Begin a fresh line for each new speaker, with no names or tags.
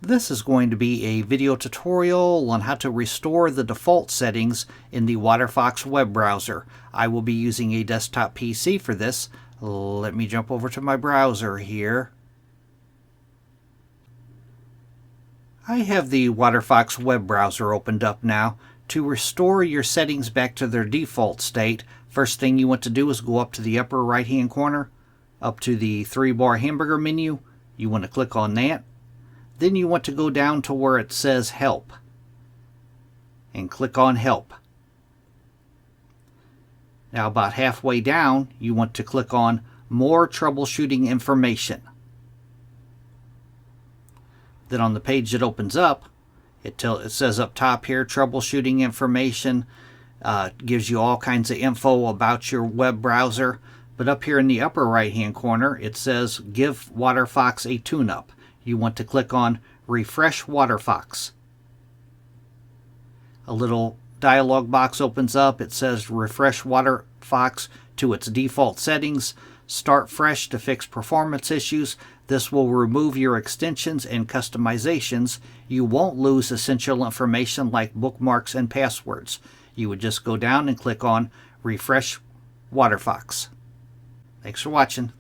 This is going to be a video tutorial on how to restore the default settings in the Waterfox web browser. I will be using a desktop PC for this. Let me jump over to my browser here. I have the Waterfox web browser opened up now. To restore your settings back to their default state, first thing you want to do is go up to the upper right hand corner, up to the 3-bar hamburger menu. You want to click on that. Then you want to go down to where it says Help and click on Help. Now about halfway down, you want to click on More Troubleshooting Information. Then on the page that opens up, it says up top here, Troubleshooting Information. Gives you all kinds of info about your web browser. But up here in the upper right hand corner, it says Give Waterfox a Tune-Up. You want to click on Refresh Waterfox. A little dialog box opens up. It says Refresh Waterfox to its default settings. Start fresh to fix performance issues. This will remove your extensions and customizations. You won't lose essential information like bookmarks and passwords. You would just go down and click on Refresh Waterfox. Thanks for watching.